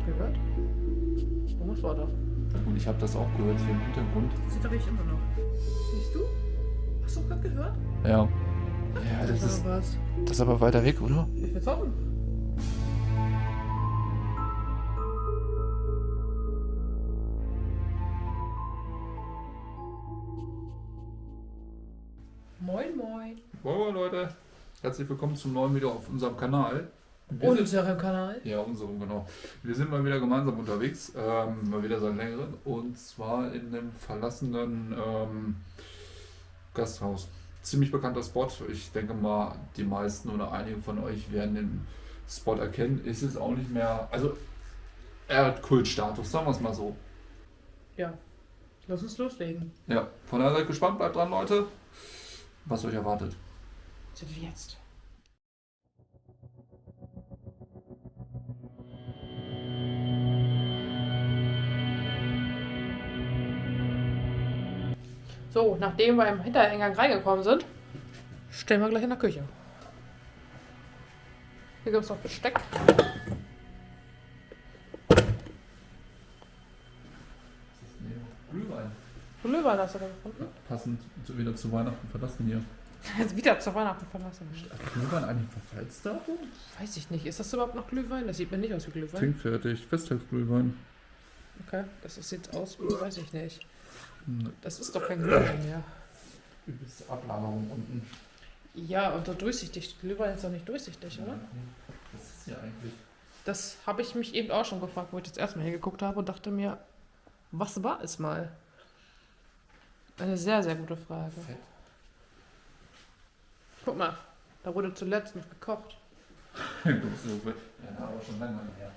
gehört? Irgendwas war da. Und ich habe das auch gehört hier im Hintergrund. Das zittere ich immer noch. Siehst du? Hast du gerade gehört? Ja. Ja, das ist aber weiter weg, oder? Ich will's hoffen. Moin, moin. Moin Leute, herzlich willkommen zum neuen Video auf unserem Kanal. Unserem Kanal. Ja, unserem, genau. Wir sind mal wieder gemeinsam unterwegs, mal wieder seit längerem, und zwar in einem verlassenen Gasthaus. Ziemlich bekannter Spot. Ich denke mal, die meisten oder einige von euch werden den Spot erkennen. Ist es auch nicht mehr, also er hat Kultstatus, sagen wir es mal so. Ja. Lass uns loslegen. Ja, von daher seid gespannt, bleibt dran, Leute, was euch erwartet. Sind wir jetzt? So, nachdem wir im Hintereingang reingekommen sind, stellen wir gleich in der Küche. Hier gibt es noch Besteck. Glühwein. Glühwein hast du da gefunden? Passend wieder zu Weihnachten verlassen hier. Jetzt wieder zu Weihnachten verlassen. Hat Glühwein eigentlich ein Verfallsdatum? Weiß ich nicht. Ist das überhaupt noch Glühwein? Das sieht mir nicht aus wie Glühwein. Trinkfertig, Festtagsglühwein. Okay, das sieht aus wie, weiß ich nicht. Das ist doch kein Glühwein mehr. Übelste Ablagerung unten. Ja, und so durchsichtig. Glühwein ist doch nicht durchsichtig, oder? Was ist hier eigentlich? Das habe ich mich eben auch schon gefragt, wo ich das erste Mal hingeguckt habe und dachte mir, was war es mal? Eine sehr, sehr gute Frage. Fett. Guck mal, da wurde zuletzt noch gekocht. Ja, aber schon lange her.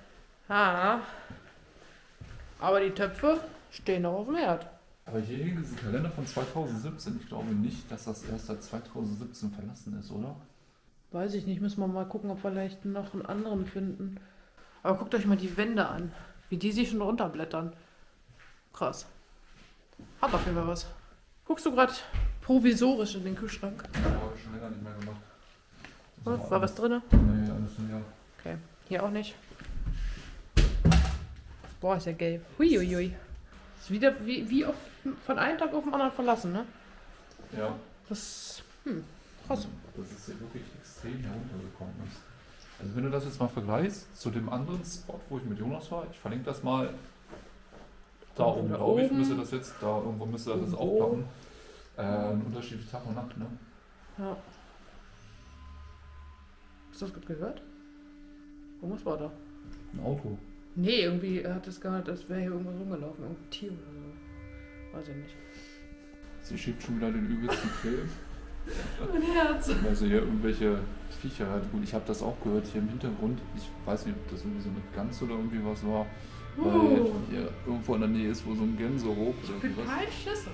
Ah. Aber die Töpfe stehen noch auf dem Herd. Aber hier hing ist ein Kalender von 2017. Ich glaube nicht, dass das erst seit 2017 verlassen ist, oder? Weiß ich nicht, müssen wir mal gucken, ob wir vielleicht noch einen anderen finden. Aber guckt euch mal die Wände an, wie die sich schon runterblättern. Krass. Hat auf jeden Fall was. Guckst du gerade provisorisch in den Kühlschrank? Ja, habe ich schon länger nicht mehr gemacht. War was drin? Nee, alles nur ja. Okay, hier auch nicht. Boah, ist ja gelb. Huiuiui. Ist wieder wie auf, von einem Tag auf den anderen verlassen, ne? Ja. Das, krass. Dass es hier wirklich extrem heruntergekommen ist. Also wenn du das jetzt mal vergleichst zu dem anderen Spot, wo ich mit Jonas war, ich verlinke das mal. Da oben, Da glaube ich, oben. müsste das jetzt, da irgendwo müsste das Irgendwo. aufklappen. Unterschiedlich Tag und Nacht, ne? Ja. Hast du das gerade gehört? Irgendwas war da. Ein Auto. Nee, irgendwie hat es gehört, als wäre hier irgendwas rumgelaufen. Irgendein Tier oder so. Weiß ich nicht. Sie schiebt schon wieder den übelsten Film. Mein Herz. Weil sie hier irgendwelche Viecher hat. Gut, ich habe das auch gehört hier im Hintergrund. Ich weiß nicht, ob das irgendwie so eine Gans oder irgendwie was war. Weil hier irgendwo in der Nähe ist, wo so ein Gänsehoch oder Ich bin sowas. kein Schlüssel.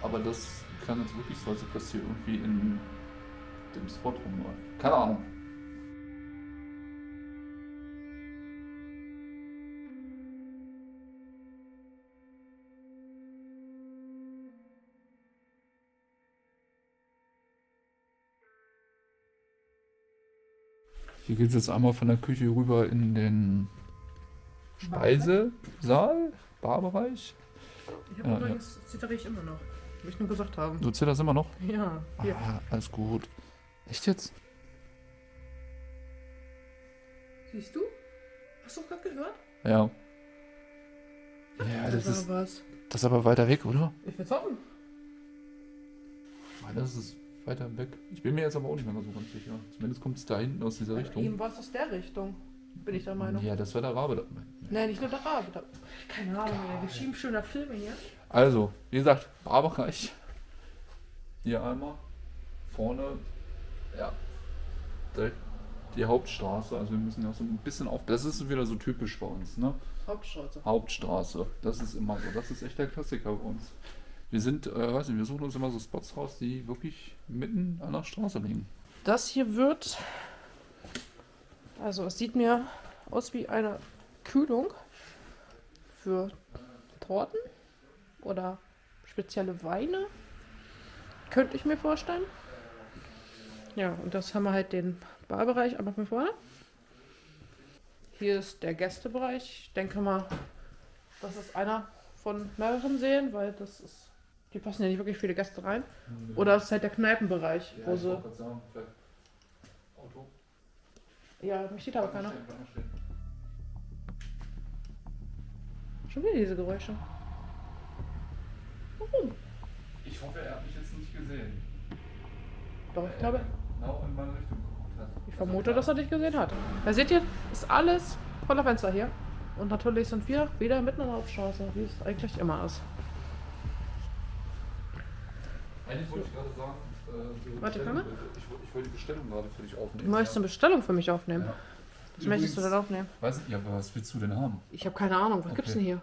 Aber das klang jetzt wirklich so, als ob das hier irgendwie in dem Spot rumläuft. Keine Ahnung. Hier geht es jetzt einmal von der Küche rüber in den Speisesaal, Barbereich. Ich habe übrigens, zitter ich immer noch. Will ich nur gesagt haben. Du zählst das immer noch? Ja, hier. Ah, alles gut. Echt jetzt? Siehst du? Hast du gerade gehört? Ja. Ja, das war was. ist aber weiter weg, oder? Ich will's hoffen. Das ist weiter weg. Ich bin mir jetzt aber auch nicht mehr so ganz sicher. Zumindest kommt es da hinten aus dieser Richtung. Eben war es aus der Richtung. Bin ich der Meinung. Ja, das war der Rabe. Nein, nicht nur der Rabe. Keine Ahnung, ey. Wir schieben schöner Filme hier. Also, wie gesagt, Barbereich. Hier einmal. Vorne, ja, direkt die Hauptstraße. Also wir müssen ja so ein bisschen auf. Das ist wieder so typisch bei uns, ne? Hauptstraße. Hauptstraße. Das ist immer so. Das ist echt der Klassiker bei uns. Wir sind, weiß nicht, wir suchen uns immer so Spots raus, die wirklich mitten an der Straße liegen. Das hier wird. Also, es sieht mir aus wie eine Kühlung für Torten oder spezielle Weine. Könnte ich mir vorstellen. Ja, und das haben wir halt den Barbereich einmal von vorne. Hier ist der Gästebereich. Ich denke mal, das ist einer von mehreren Sälen, weil die passen ja nicht wirklich viele Gäste rein. Oder es ist halt der Kneipenbereich, Ja, wo ich sie. wollte gerade sagen, vielleicht Auto. Ja, mich sieht aber keiner. Bleib mal stehen. Schon wieder diese Geräusche. Warum? Ich hoffe, er hat mich jetzt nicht gesehen. Doch, ich glaube, Genau in meine Richtung geguckt hat. ich vermute, dass er dich gesehen hat. Da seht ihr, ist alles voller Fenster hier. Und natürlich sind wir wieder mitten in der Hauptstraße, wie es eigentlich immer ist. Eigentlich wollte ich gerade sagen, Warte, kann man? ich wollte die Bestellung gerade für dich aufnehmen. Du möchtest eine Bestellung für mich aufnehmen. Ja. Was möchtest du denn aufnehmen? Weiß nicht, aber was willst du denn haben? Ich habe keine Ahnung. Was gibt's denn hier?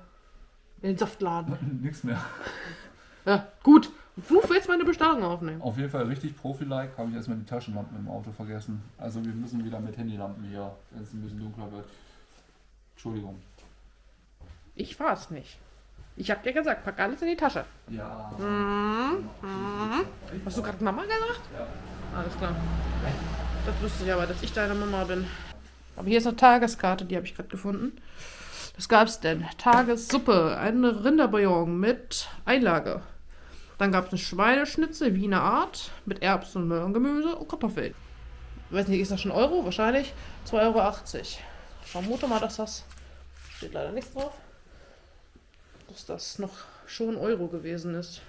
In den Saftladen. Nichts mehr. Ja, gut. Du willst meine Bestellung aufnehmen. Auf jeden Fall richtig Profi-like, habe ich erstmal die Taschenlampen im Auto vergessen. Also wir müssen wieder mit Handylampen hier, wenn es ein bisschen dunkler wird. Entschuldigung. Ich war's nicht. Ich hab dir gesagt, pack alles in die Tasche. Ja. Hast du gerade Mama gesagt? Ja. Alles klar. Das wusste ich aber, dass ich deine Mama bin. Aber hier ist eine Tageskarte, die habe ich gerade gefunden. Was gab's denn? Tagessuppe, eine Rinderbouillon mit Einlage. Dann gab es eine Schweineschnitzel, Wiener Art, mit Erbsen und Möhrengemüse und Kartoffeln. Ich weiß nicht, ist das schon Euro? Wahrscheinlich 2,80 Euro. Ich vermute mal, dass das, steht leider nichts drauf, dass das noch schon Euro gewesen ist.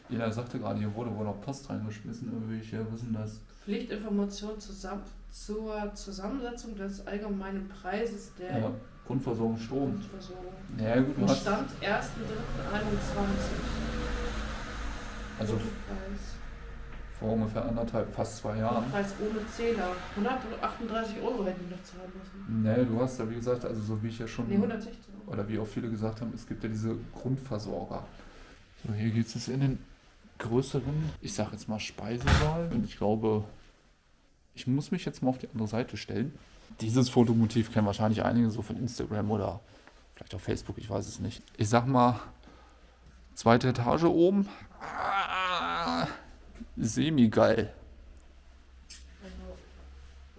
Jeder sagte gerade, hier wurde wohl noch Post reingeschmissen. Irgendwelche, was ist denn das? Pflichtinformation zur Zusammensetzung des allgemeinen Preises der Ja, Grundversorgung Strom. Grundversorgung. Ja gut, du Und hast... Stand 1.3.21. Also Preis. vor ungefähr anderthalb, fast 2 Jahren. Preis ohne Zähler. 138 Euro hätten die noch zahlen müssen. Nee, du hast ja wie gesagt, also so wie ich ja schon... Ne, 116 Euro. Oder wie auch viele gesagt haben, es gibt ja diese Grundversorger. So, hier geht es in den größeren, ich sag jetzt mal Speisesaal. Und ich glaube, ich muss mich jetzt mal auf die andere Seite stellen. Dieses Fotomotiv kennen wahrscheinlich einige so von Instagram oder vielleicht auch Facebook, ich weiß es nicht. Ich sag mal, 2. Etage oben. Semi-geil.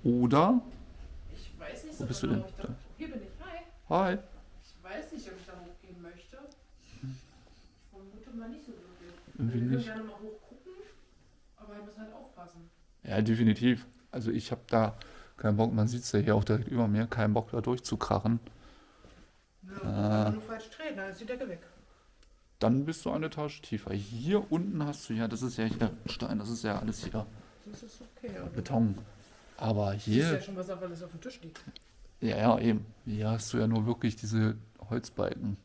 Oder? Ich weiß nicht Wo so bist du genau, denn? ich dachte, hier bin ich. Hi. Hi. Ich weiß nicht, ob ich da hochgehen möchte. Ich vermute mal nicht so wirklich. Irgendwie Wir können nicht. gerne mal hochgucken, aber wir müssen halt aufpassen. Ja, definitiv. Also ich habe da keinen Bock, man sieht es ja hier auch direkt über mir, keinen Bock da durchzukrachen. Ja, wenn du falsch drehen, dann ist die Decke weg. Dann bist du eine Etage tiefer. Hier unten hast du ja, das ist ja hier Stein, das ist ja alles hier Das ist okay. Aber Beton. Aber du siehst hier, ja schon, was auf alles auf dem Tisch liegt. ja eben, hier hast du ja nur wirklich diese Holzbalken.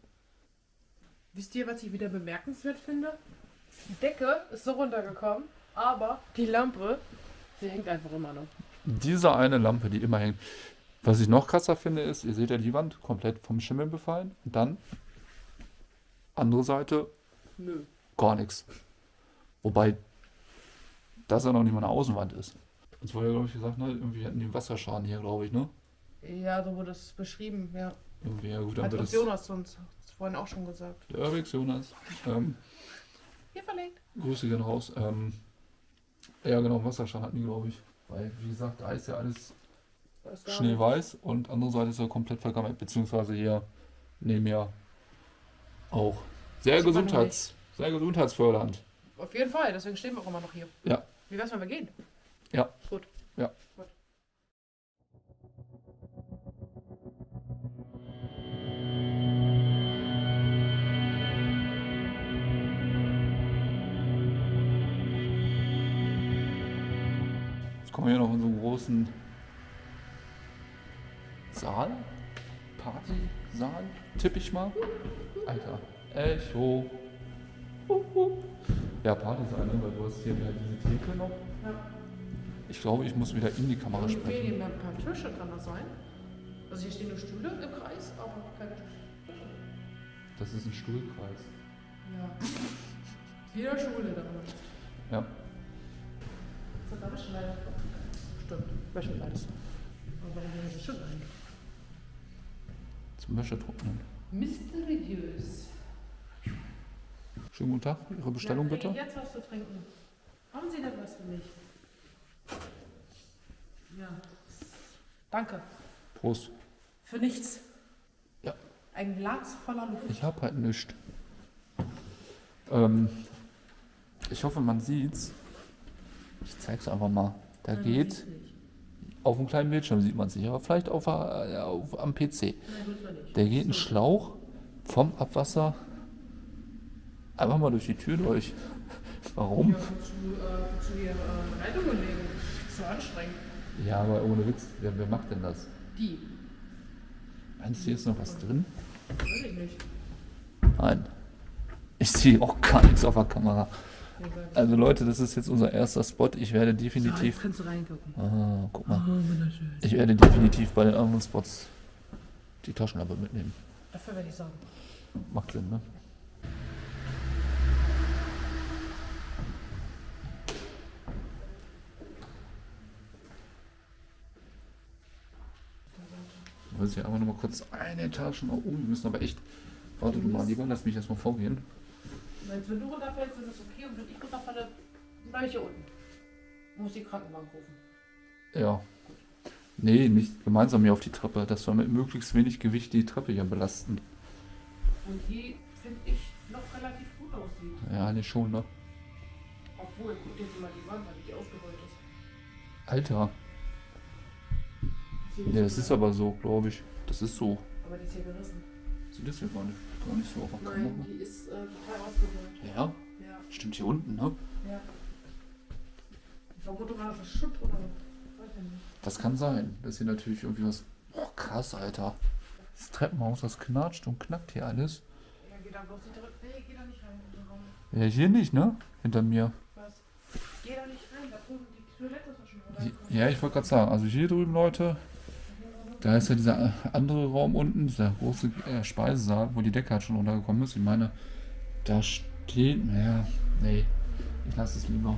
Wisst ihr, was ich wieder bemerkenswert finde? Die Decke ist so runtergekommen, aber die Lampe, die hängt einfach immer noch. Diese eine Lampe, die immer hängt. Was ich noch krasser finde, ist, ihr seht ja die Wand komplett vom Schimmel befallen. Und dann, andere Seite, Nö. gar nichts. Wobei das ja noch nicht mal eine Außenwand ist. Uns wurde ja, glaube ich, gesagt, ne, irgendwie hatten die einen Wasserschaden hier, glaube ich, ne? Ja, so wurde es beschrieben, ja. Irgendwie, ja gut, dann Hat wird uns es... Jonas uns vorhin auch schon gesagt. Der Urbex Jonas. Hier verlegt. Grüße gehen raus. Ja genau, Wasserschaden hatten die, glaube ich. Weil, wie gesagt, da ist ja alles Das da schneeweiß und andere Seite ist ja komplett vergammelt. Beziehungsweise hier neben mir auch. Sehr Sieht man sehr gesundheitsfördernd. Auf jeden Fall, deswegen stehen wir auch immer noch hier. Ja. Wie wär's, wenn wir gehen? Ja. Gut. Ja. Gut. Jetzt kommen wir hier noch in so einen großen Saal. Partysaal, tippe ich mal. Alter, Echo. Ja, Partysaal, ne? Weil du hast hier wieder diese Theke noch. Ja. Ich glaube, ich muss wieder in die Kamera Und fehlen sprechen. hier ein paar Tische, kann das sein? Also hier stehen nur Stühle im Kreis, aber keine Tische. Das ist ein Stuhlkreis. Ja. Wieder Schule da. Ja. Ist das Wäscheleiter? Stimmt, Wäscheleiter. Aber warum haben wir das Schild ein? Zum Wäschetrocknen. Mysteriös. Schönen guten Tag, Ihre Bestellung Ja, bitte. jetzt was zu trinken. Haben Sie denn was für mich? Ja. Danke. Prost. Für nichts. Ja. Ein Glas voller Luft. Ich habe halt nichts. Ich hoffe, man sieht's. Ich zeig's einfach mal. Da geht, auf dem kleinen Bildschirm sieht man es nicht, aber vielleicht am PC. Da geht ein Schlauch vom Abwasser einfach mal durch die Tür durch. Warum? Ja, wozu hier Leitungen legen? Das ist so anstrengend. Ja, aber ohne Witz, wer macht denn das? Die. Meinst du, hier ist noch was drin? Weiß ich nicht. Nein. Ich sehe auch gar nichts auf der Kamera. Egal. Also Leute, das ist jetzt unser erster Spot. Ich werde So, jetzt definitiv... kannst du reingucken. Ah, guck mal. Oh, wunderschön. Ich werde definitiv bei den anderen Spots die Taschenlampe mitnehmen. Dafür werde ich sagen. Macht Sinn, ne? Wir müssen ja einfach nur mal kurz eine Etage nach oben. Wir müssen aber echt... Warte du mal lieber, lass mich erstmal vorgehen. Wenn du runterfällst, ist es okay. Und wenn ich runterfalle, bleibe ich hier unten. Muss die Krankenwagen rufen. Ja. Nee, nicht gemeinsam hier auf die Treppe, dass wir mit möglichst wenig Gewicht die Treppe hier belasten. Und die, finde ich, noch relativ gut aussieht. Ja, nee, schon, ne? Obwohl, guck dir jetzt mal die Wand an, wie die ausgebeult ist. Alter. Ja, das ist aber so, glaube ich. Das ist so. Aber die ist hier gerissen. Sieht das hier gar nicht so auf der Nein, Kamera? die ist total ausgebeult. Ja, Ja, stimmt hier unten, ne? ja. Ich vermute mal, das ist Schutt oder weiß ich nicht. Das kann sein. Das ist hier natürlich irgendwie was... Oh, krass, Alter. Das Treppenhaus, das knatscht und knackt hier alles. Ja, geh da bloß nicht direkt. Nee, geh da nicht rein in den Raum. Ja, hier nicht, ne? Hinter mir. Was? Geh da nicht rein, da drüben die Toilette ist doch schon runtergekommen. Ja, ich wollte gerade sagen, also hier drüben, Leute, da ist ja dieser andere Raum unten, dieser große Speisesaal, wo die Decke halt schon runtergekommen ist. Ich meine, da steht, naja, nee, ich lasse es lieber.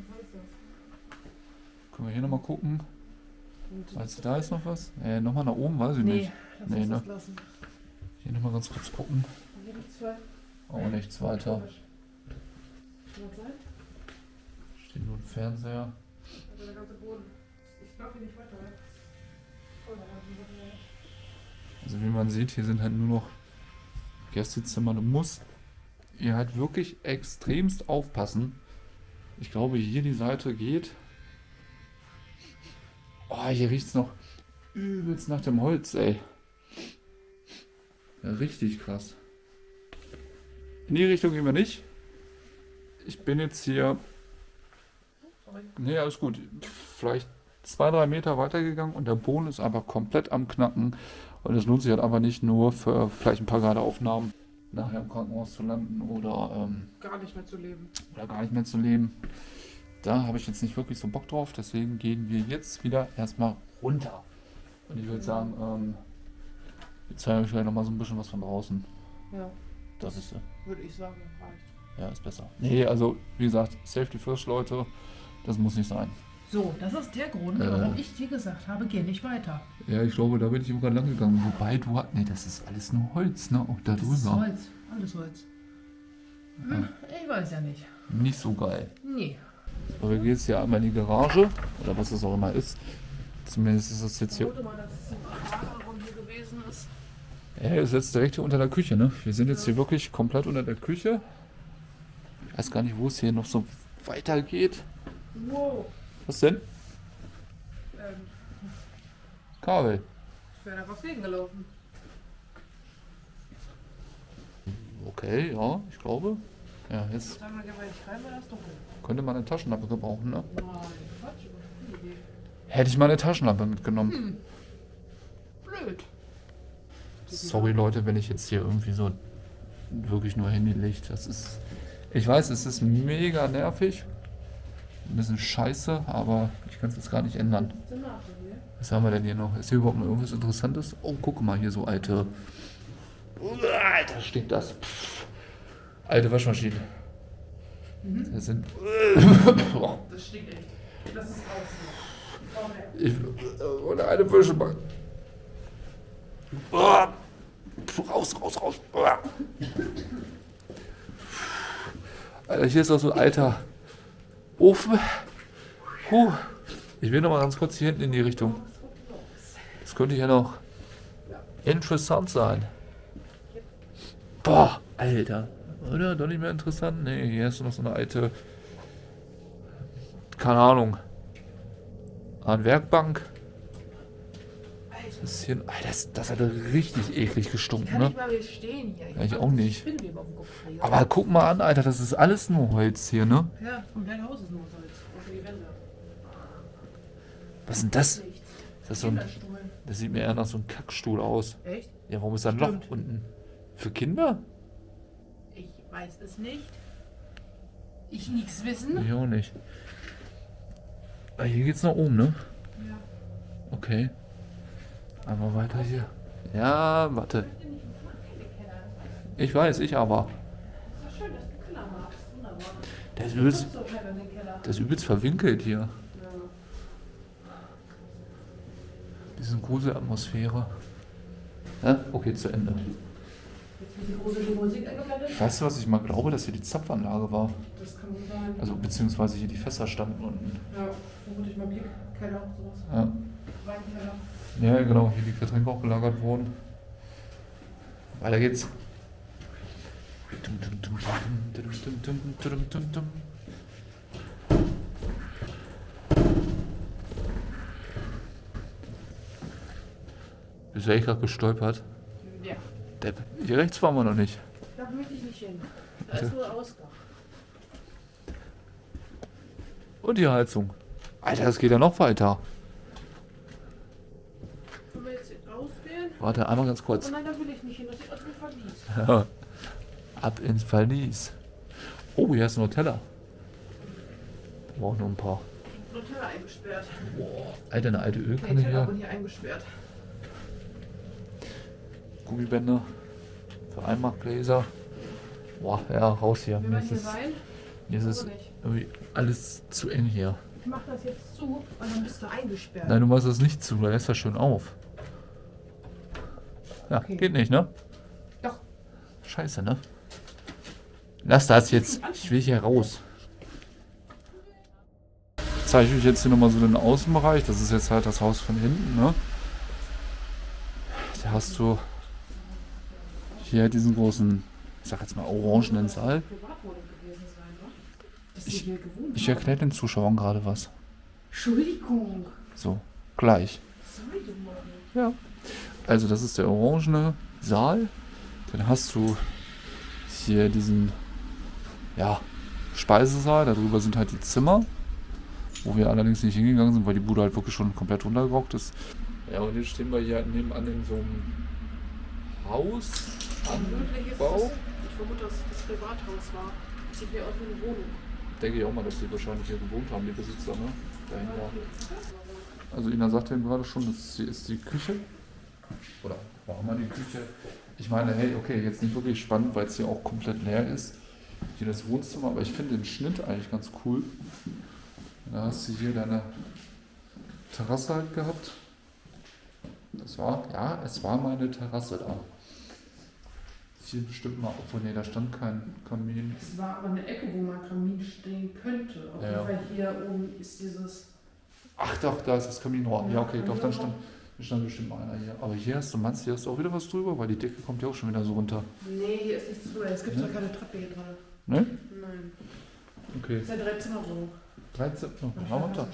Was ist das? Können wir hier nochmal gucken? Und Weißt du, da ist noch was? Nochmal nach oben, weiß ich nicht. lass Nee, uns ne? das lassen. Hier nochmal ganz kurz gucken. Hier gibt's zwei. Auch nichts weiter. Komisch. Kann das sein? Steht nur ein Fernseher. Also der ganze Boden. Ich glaube hier nicht weiter. Oh, da haben wir Also wie man sieht, hier sind halt nur noch Gästezimmer. Du musst hier halt wirklich extremst aufpassen. Ich glaube, hier die Seite geht. Oh, hier riecht es noch übelst nach dem Holz, ey. Ja, richtig krass. In die Richtung gehen wir nicht. Ich bin jetzt hier... Sorry. Nee, alles gut. Vielleicht 2-3 Meter weitergegangen und der Boden ist aber komplett am Knacken. Und es lohnt sich halt einfach nicht nur für vielleicht ein paar gerade Aufnahmen nachher im Krankenhaus zu landen oder Gar nicht mehr zu leben. gar nicht mehr zu leben. Da habe ich jetzt nicht wirklich so Bock drauf, deswegen gehen wir jetzt wieder erstmal runter. Und ich würde sagen, wir zeigen euch gleich nochmal so ein bisschen was von draußen. Ja, Das ist würde ich sagen, reicht. ja ist besser. Nee, also wie gesagt, Safety First, Leute, das muss nicht sein. So, das ist der Grund, warum ich dir gesagt habe, geh nicht weiter. Ja, ich glaube, da bin ich sogar lang gegangen. Wobei du nee, das ist alles nur Holz, ne? Auch da Das ist drüber. Holz, alles Holz. Hm, ich weiß ja nicht. Nicht so geil. Nee. Aber wir gehen jetzt hier einmal in die Garage, oder was das auch immer ist. Zumindest ist das jetzt hier. Vermute mal, dass es ein Lagerraum hier gewesen ist. Ja, ist jetzt direkt hier unter der Küche, ne? Wir sind jetzt hier wirklich komplett unter der Küche. Ich weiß gar nicht, wo es hier noch so weitergeht. Wow. Was denn? Kabel. Ich wäre da was gegengelaufen. Okay, ja, ich glaube. Ja, jetzt Sag mal, geh mal nicht rein, weil das ist dunkel. könnte man eine Taschenlampe gebrauchen, ne? Nein, Quatsch, was ist die Idee? Hätte ich mal eine Taschenlampe mitgenommen. Blöd. Sorry Leute, wenn ich jetzt hier irgendwie so wirklich nur Handylicht. Das ist. Ich weiß, es ist mega nervig. Ein bisschen scheiße, aber ich kann es jetzt gar nicht ändern. Was ist denn nach hier? Was haben wir denn hier noch? Ist hier überhaupt noch irgendwas Interessantes? Oh, guck mal, hier so alte. Alter, stinkt das. Pff. Alte Waschmaschine. Das sind. Das stinkt echt. Das ist raus. Oh, ne. Oder eine Wäschebank. Raus. Alter, hier ist auch so ein alter Ofen. Ich will noch mal ganz kurz hier hinten in die Richtung. Das könnte hier noch interessant sein. Boah, Alter. Oder? Doch nicht mehr interessant? Nee, hier ist noch so eine alte, keine Ahnung, eine Werkbank. Das ist hier, Alter, das hat richtig eklig gestunken, Kann ne? nicht mal mehr stehen hier. Ja, ich auch nicht. Spinnweben auf dem Kopf kriege. Aber guck mal an, Alter, das ist alles nur Holz hier, ne? Ja, komplett Haus ist nur Holz. Außer die Wände. Was ist denn das? Nichts. Das, ist so ein, Kinderstuhl. das sieht mir eher nach so einem Kackstuhl aus. Echt? Ja, warum ist da ein Loch Stimmt. unten? Für Kinder? Ich weiß es nicht. Ich nichts wissen. Ich auch nicht. Ah, hier geht's nach oben, ne? Ja. Okay. Einmal weiter hier. Ja, warte. Ich weiß, ich aber. Das ist schön, dass du Keller magst. Wunderbar. Der ist übelst, So halt in den Keller. der ist übelst verwinkelt hier. Ja. Diese Gruselatmosphäre. Ja, okay, zu Ende. Jetzt wird die gruselige Musik eingeblendet. Weißt du, was ich mal glaube, dass hier die Zapfanlage war? Das kann gut sein. Also beziehungsweise hier die Fässer standen unten. Ja, vermutlich mal Bierkeller und sowas. Ja, Weinkeller. ja genau, hier die Getränke auch gelagert wurden. Weiter geht's. Bist du echt gerade gestolpert? Ja. Depp. Hier rechts waren wir noch nicht. Da möchte ich nicht hin. Da ist nur der Ausgang. Und die Heizung. Alter, das geht ja noch weiter. Können wir jetzt hier rausgehen? Warte, einmal ganz Oh kurz. nein, da will ich nicht hin. Das sieht aus wie ein Verlies. Ab ins Verlies. Oh, hier ist ein Nutella. Da brauchen noch ein paar. Nutella eingesperrt. Alter, eine alte Nee, Ölkanne Teller hier. wurden hier eingesperrt. Gummibänder. Für Einmachgläser. Boah, ja, raus hier. Wir Mir werden ist hier es, rein. mir ist aber es nicht. irgendwie alles zu eng hier. Ich mach das jetzt zu und dann bist du eingesperrt. Nein, du machst das nicht zu, da lässt das schön auf. Ja, Okay. geht nicht, ne? Doch. Scheiße, ne? Lass das jetzt. Ich will hier raus. Ich zeige euch jetzt hier nochmal so den Außenbereich. Das ist jetzt halt das Haus von hinten, ne? Da hast du hier diesen großen, ich sag jetzt mal, orangenen Saal. Privatwohnung gewesen sein, ne? Dass Ich- sie hier gewohnt Ich haben. erkläre den Zuschauern gerade was. Entschuldigung. So, gleich. Sorry, du Mann. Ja. Also das ist der orangene Saal. Dann hast du hier diesen, ja, Speisesaal. Darüber sind halt die Zimmer, wo wir allerdings nicht hingegangen sind, weil die Bude halt wirklich schon komplett runtergerockt ist. Ja, und jetzt stehen wir hier halt nebenan in so einem Haus. Vermutlich ist Bau. das, ich vermute, dass das Privathaus war. Das sieht mir aus wie eine Wohnung. Denke ich auch mal, dass die wahrscheinlich hier gewohnt haben, die Besitzer, ne? Dahinter. Also Ina sagte eben gerade schon, das hier ist die Küche. Oder war mal die Küche. Ich meine, hey, okay, jetzt nicht wirklich spannend, weil es hier auch komplett leer ist. Hier das Wohnzimmer, aber ich finde den Schnitt eigentlich ganz cool. Da hast du hier deine Terrasse halt gehabt. Das war, ja, es war mal eine Terrasse da. Hier bestimmt mal, obwohl, nee, da stand kein Kamin. Es war aber eine Ecke, wo mal Kamin stehen könnte. Auf Ja, jeden ja. Fall hier oben ist dieses. Ach doch, da ist das Kaminrohr. Ja, okay, doch, dann stand bestimmt mal einer hier. Aber hier hast du, meinst du, hier hast du auch wieder was drüber? Weil die Decke kommt ja auch schon wieder so runter. Nee, hier ist nichts drüber. Es gibt Ne? doch keine Treppe hier drin. Ne? Nein. Okay. Das ist eine Dreizimmerwohnung. 13. Oh, mal runter.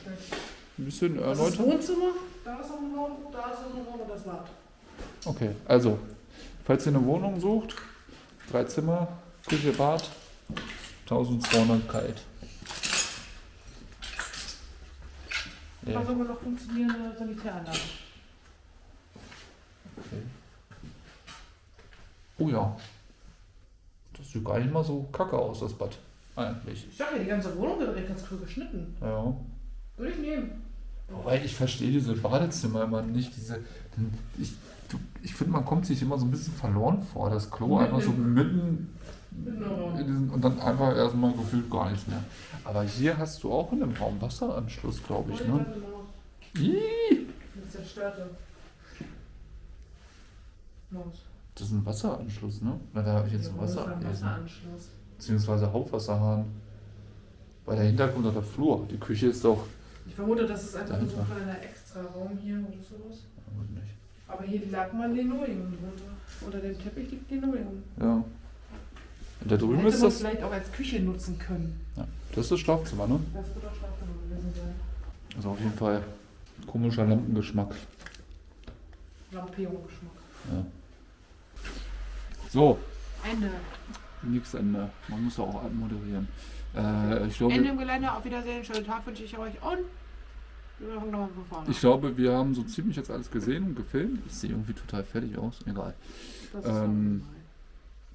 Ein bisschen Das ist das erläutern. Wohnzimmer, da ist noch ein Raum, da ist noch ein Raum und das Bad. Okay, also, falls ihr eine Wohnung sucht, 3 Zimmer, Küche, Bad, 1200 kalt. Da Ja. sogar noch funktionierende Sanitäranlage. Okay. Oh ja. Das sieht gar nicht mal so kacke aus, das Bad. Eigentlich. Ich sag ja, die ganze Wohnung wird echt ganz cool geschnitten. Ja. Würde ich nehmen. Wobei ich verstehe diese Badezimmer immer nicht. Ich finde, man kommt sich immer so ein bisschen verloren vor. Das Klo Mitten einfach so mitten Genau. in diesen, und dann einfach erstmal gefühlt gar nichts mehr. Aber hier hast du auch in dem Raum Wasseranschluss, glaube ich. Ne? Ih, Das zerstörte Maus. das ist ein Wasseranschluss, ne? Oder da habe ich jetzt ein Wasser gelesen. Wasseranschluss. Beziehungsweise Hauptwasserhahn. Weil dahinter kommt doch der Flur. Die Küche ist doch. Ich vermute, das ist einfach nur so ein Dahinter. kleiner extra Raum hier, wo das sowas? Weiß nicht. Aber hier lag mal Linoleum drunter. Unter dem Teppich liegt Linoleum. Ja. Und da drüben Hätte ist man das. vielleicht auch als Küche nutzen können. Ja, das ist das Schlafzimmer, ne? Das wird auch Schlafzimmer gewesen sein. Also auf jeden Fall komischer Lampengeschmack. Lampion-Geschmack. Ja. So, Ende. nix Ende. Man muss ja auch moderieren. Ich glaube, Ende im Gelände. Auf Wiedersehen. Schönen Tag wünsche ich euch. Und wir machen nochmal von vorne. ich glaube, wir haben so ziemlich jetzt alles gesehen und gefilmt. Ich sehe irgendwie total fertig aus. Egal. Das ist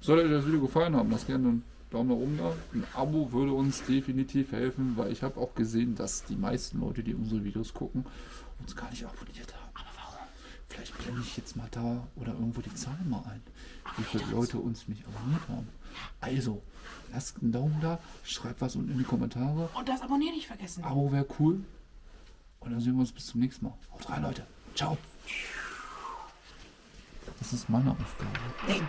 Sollte euch das Video gefallen haben, lasst gerne einen Daumen nach oben da. Ein Abo würde uns definitiv helfen, weil ich habe auch gesehen, dass die meisten Leute, die unsere Videos gucken, uns gar nicht abonniert haben. Aber warum? Vielleicht blende ich jetzt mal da oder irgendwo die Zahlen mal ein, wie viele Leute uns nicht abonniert haben. Also, lasst einen Daumen da, schreibt was unten in die Kommentare. Und das Abonnieren nicht vergessen. Abo wäre cool. Und dann sehen wir uns bis zum nächsten Mal. Haut rein, Leute. Ciao. Das ist meine Aufgabe. Denk.